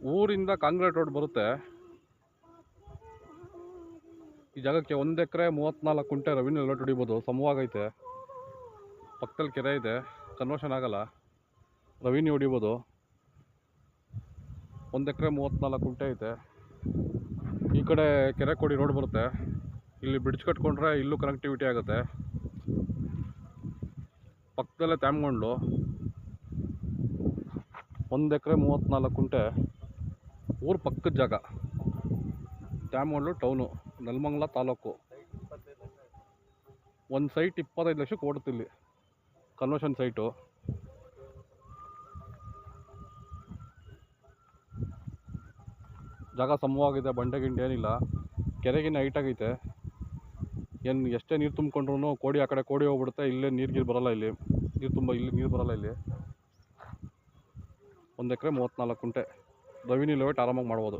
ಊರಿಂದ concrete road ಬರುತ್ತೆ. ಈ ಜಾಗಕ್ಕೆ 1 ಎಕರೆ 34 ಕುಂಟೆ ರೆವಿನ್ಯೂ ಲಾಟ್ ಹೊಡಿಬೋದು. ಸಮವಾಗೈತೆ. ಪಕ್ಕದಲ್ಲಿ ಕೆರೆ ಇದೆ, ಕನ್ವರ್ಷನ್ ಆಗಲ್ಲ, ರೆವಿನ್ಯೂ ಹೊಡಿಬೋದು. 1 ಎಕರೆ 34 ಕುಂಟೆ ಐತೆ. ಈ ಕಡೆ ಕೆರೆ ಕೊಡಿ ರೋಡ್ ಬರುತ್ತೆ. ಇಲ್ಲಿ ಬ್ರಿಡ್ಜ್ ಕಟ್ಕೊಂಡ್ರೆ ಇಲ್ಲೂ ಕನೆಕ್ಟಿವಿಟಿ ಆಗುತ್ತೆ. ಪಕ್ಕದಲ್ಲೇ ತ್ಯಾಮ್ಗೊಂಡ್ಲು. 1 ಎಕರೆ 34 ಕುಂಟೆ, ಊರು ಪಕ್ಕದ ಜಾಗ. ತ್ಯಾಮ್ಗೊಂಡ್ಲು ಟೌನು, ನೆಲಮಂಗಲ ತಾಲೂಕು. ಒಂದು ಸೈಟ್ 25 ಲಕ್ಷಕ್ಕೆ ಓಡುತ್ತಿಲ್ಲಿ, ಕನ್ವರ್ಷನ್ ಸೈಟು. ಜಾಗ ಸಮವಾಗಿದೆ, ಬಂಡೆ ಗಿಂಡೆ ಏನಿಲ್ಲ. ಕೆರೆಗಿನ್ನ ಹೈಟಾಗೈತೆ. ಏನು ಎಷ್ಟೇ ನೀರು ತುಂಬಿಕೊಂಡ್ರು ಕೋಡಿ ಆ ಕಡೆ ಕೋಡಿ ಹೋಗ್ಬಿಡುತ್ತೆ. ಇಲ್ಲೇ ನೀರು ಬರೋಲ್ಲ, ಇಲ್ಲಿ ನೀರು ಬರೋಲ್ಲ ಇಲ್ಲಿ. 1 ಎಕರೆ 34 ಕುಂಟೆ ರೆವಿನ್ಯೂ ಲೇಔಟ್ ಆರಾಮಾಗಿ ಮಾಡ್ಬೋದು.